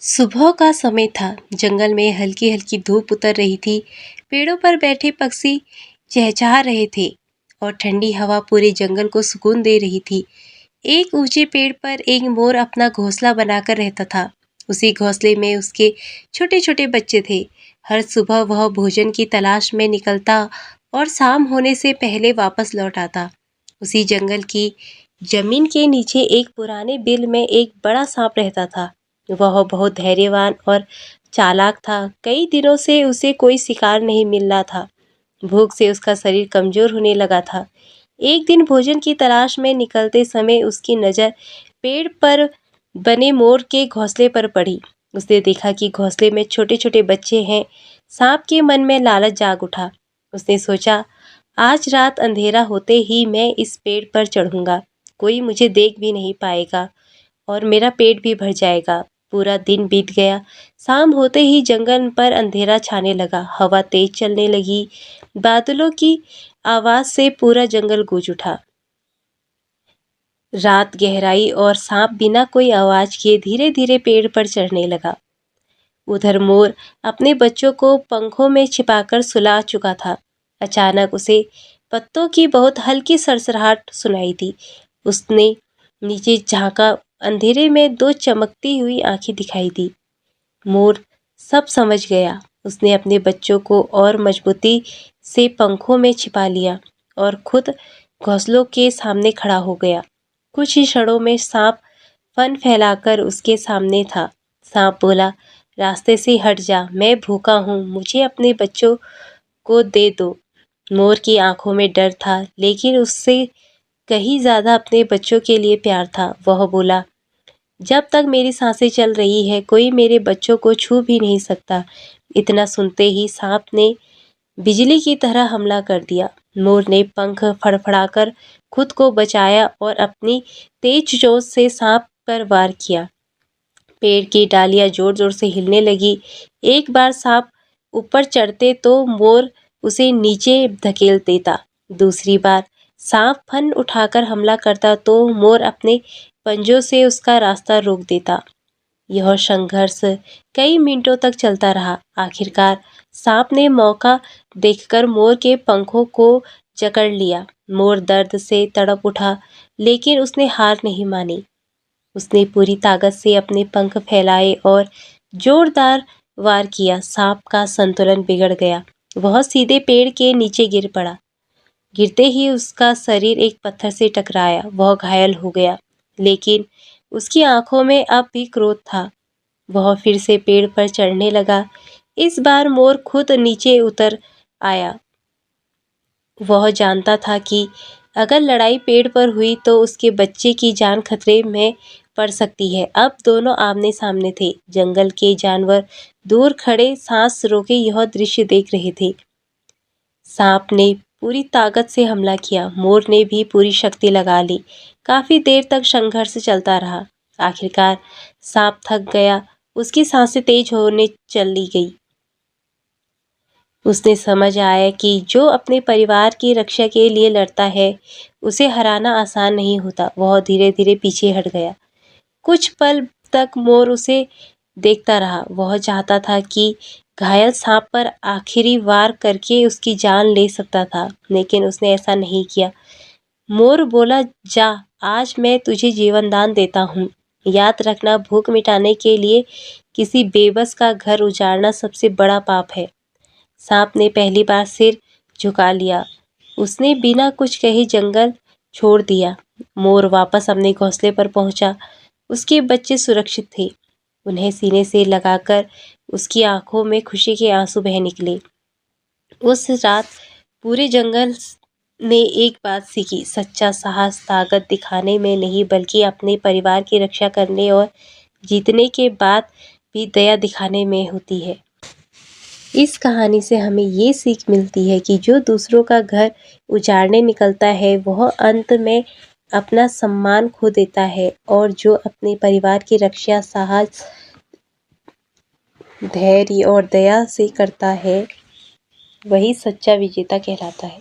सुबह का समय था। जंगल में हल्की हल्की धूप उतर रही थी। पेड़ों पर बैठे पक्षी चहचहा रहे थे और ठंडी हवा पूरे जंगल को सुकून दे रही थी। एक ऊंचे पेड़ पर एक मोर अपना घोंसला बनाकर रहता था। उसी घोंसले में उसके छोटे छोटे बच्चे थे। हर सुबह वह भोजन की तलाश में निकलता और शाम होने से पहले वापस लौट आता। उसी जंगल की जमीन के नीचे एक पुराने बिल में एक बड़ा सांप रहता था। वह बहुत धैर्यवान और चालाक था। कई दिनों से उसे कोई शिकार नहीं मिल रहा था। भूख से उसका शरीर कमजोर होने लगा था। एक दिन भोजन की तलाश में निकलते समय उसकी नज़र पेड़ पर बने मोर के घोंसले पर पड़ी। उसने देखा कि घोंसले में छोटे छोटे बच्चे हैं। सांप के मन में लालच जाग उठा। उसने सोचा, आज रात अंधेरा होते ही मैं इस पेड़ पर चढ़ूंगा। कोई मुझे देख भी नहीं पाएगा और मेरा पेट भी भर जाएगा। पूरा दिन बीत गया। शाम होते ही जंगल पर अंधेरा छाने लगा। हवा तेज चलने लगी। बादलों की आवाज से पूरा जंगल गूंज उठा। रात गहराई और सांप बिना कोई आवाज किए धीरे धीरे पेड़ पर चढ़ने लगा। उधर मोर अपने बच्चों को पंखों में छिपाकर सुला चुका था। अचानक उसे पत्तों की बहुत हल्की सरसराहट सुनाई दी। उसने नीचे झांका। अंधेरे में दो चमकती हुई आंखें दिखाई दी। मोर सब समझ गया। उसने अपने बच्चों को और मजबूती से पंखों में छिपा लिया और खुद घोंसलों के सामने खड़ा हो गया। कुछ ही क्षणों में सांप फन फैलाकर उसके सामने था। सांप बोला, रास्ते से हट जा, मैं भूखा हूँ, मुझे अपने बच्चों को दे दो। मोर की आंखों में डर था, लेकिन उससे कहीं ज्यादा अपने बच्चों के लिए प्यार था। वह बोला, जब तक मेरी सांसें चल रही है कोई मेरे बच्चों को छू भी नहीं सकता। इतना सुनते ही सांप ने बिजली की तरह हमला कर दिया। मोर ने पंख फड़फड़ाकर खुद को बचाया और अपनी तेज चोंच से सांप पर वार किया। पेड़ की डालियां जोर जोर से हिलने लगी। एक बार सांप ऊपर चढ़ते तो मोर उसे नीचे धकेल देता। दूसरी बार सांप फन उठाकर हमला करता तो मोर अपने पंजों से उसका रास्ता रोक देता। यह संघर्ष कई मिनटों तक चलता रहा। आखिरकार सांप ने मौका देखकर मोर के पंखों को जकड़ लिया। मोर दर्द से तड़प उठा, लेकिन उसने हार नहीं मानी। उसने पूरी ताकत से अपने पंख फैलाए और जोरदार वार किया। सांप का संतुलन बिगड़ गया। वह सीधे पेड़ के नीचे गिर पड़ा। गिरते ही उसका शरीर एक पत्थर से टकराया। वह घायल हो गया, लेकिन उसकी आंखों में अब भी क्रोध था। वह फिर से पेड़ पर चढ़ने लगा। इस बार मोर खुद नीचे उतर आया। वह जानता था कि अगर लड़ाई पेड़ पर हुई तो उसके बच्चे की जान खतरे में पड़ सकती है। अब दोनों आमने सामने थे। जंगल के जानवर दूर खड़े सांस रोके यह दृश्य देख रहे थे। सांप ने पूरी ताकत से हमला किया। मोर ने भी पूरी शक्ति लगा ली। काफी देर तक संघर्ष चलता रहा। आखिरकार सांप थक गया। उसकी सांसें तेज होने चली गई। उसने समझ आया कि जो अपने परिवार की रक्षा के लिए लड़ता है उसे हराना आसान नहीं होता। वह धीरे धीरे पीछे हट गया। कुछ पल तक मोर उसे देखता रहा। वह चाहता था कि घायल सांप पर आखिरी वार करके उसकी जान ले सकता था, लेकिन उसने ऐसा नहीं किया। मोर बोला, जा, आज मैं तुझे जीवन दान देता हूँ। याद रखना, भूख मिटाने के लिए किसी बेबस का घर उजाड़ना सबसे बड़ा पाप है। सांप ने पहली बार सिर झुका लिया। उसने बिना कुछ कहे जंगल छोड़ दिया। मोर वापस अपने घोंसले पर पहुंचा। उसके बच्चे सुरक्षित थे। उन्हें सीने से लगाकर उसकी आंखों में खुशी के आंसू बह निकले। उस रात पूरे जंगल ने एक बात सीखी, सच्चा साहस ताकत दिखाने में नहीं बल्कि अपने परिवार की रक्षा करने और जीतने के बाद भी दया दिखाने में होती है। इस कहानी से हमें ये सीख मिलती है कि जो दूसरों का घर उजाड़ने निकलता है वह अंत में अपना सम्मान खो देता है, और जो अपने परिवार की रक्षा साहस, धैर्य और दया से करता है वही सच्चा विजेता कहलाता है।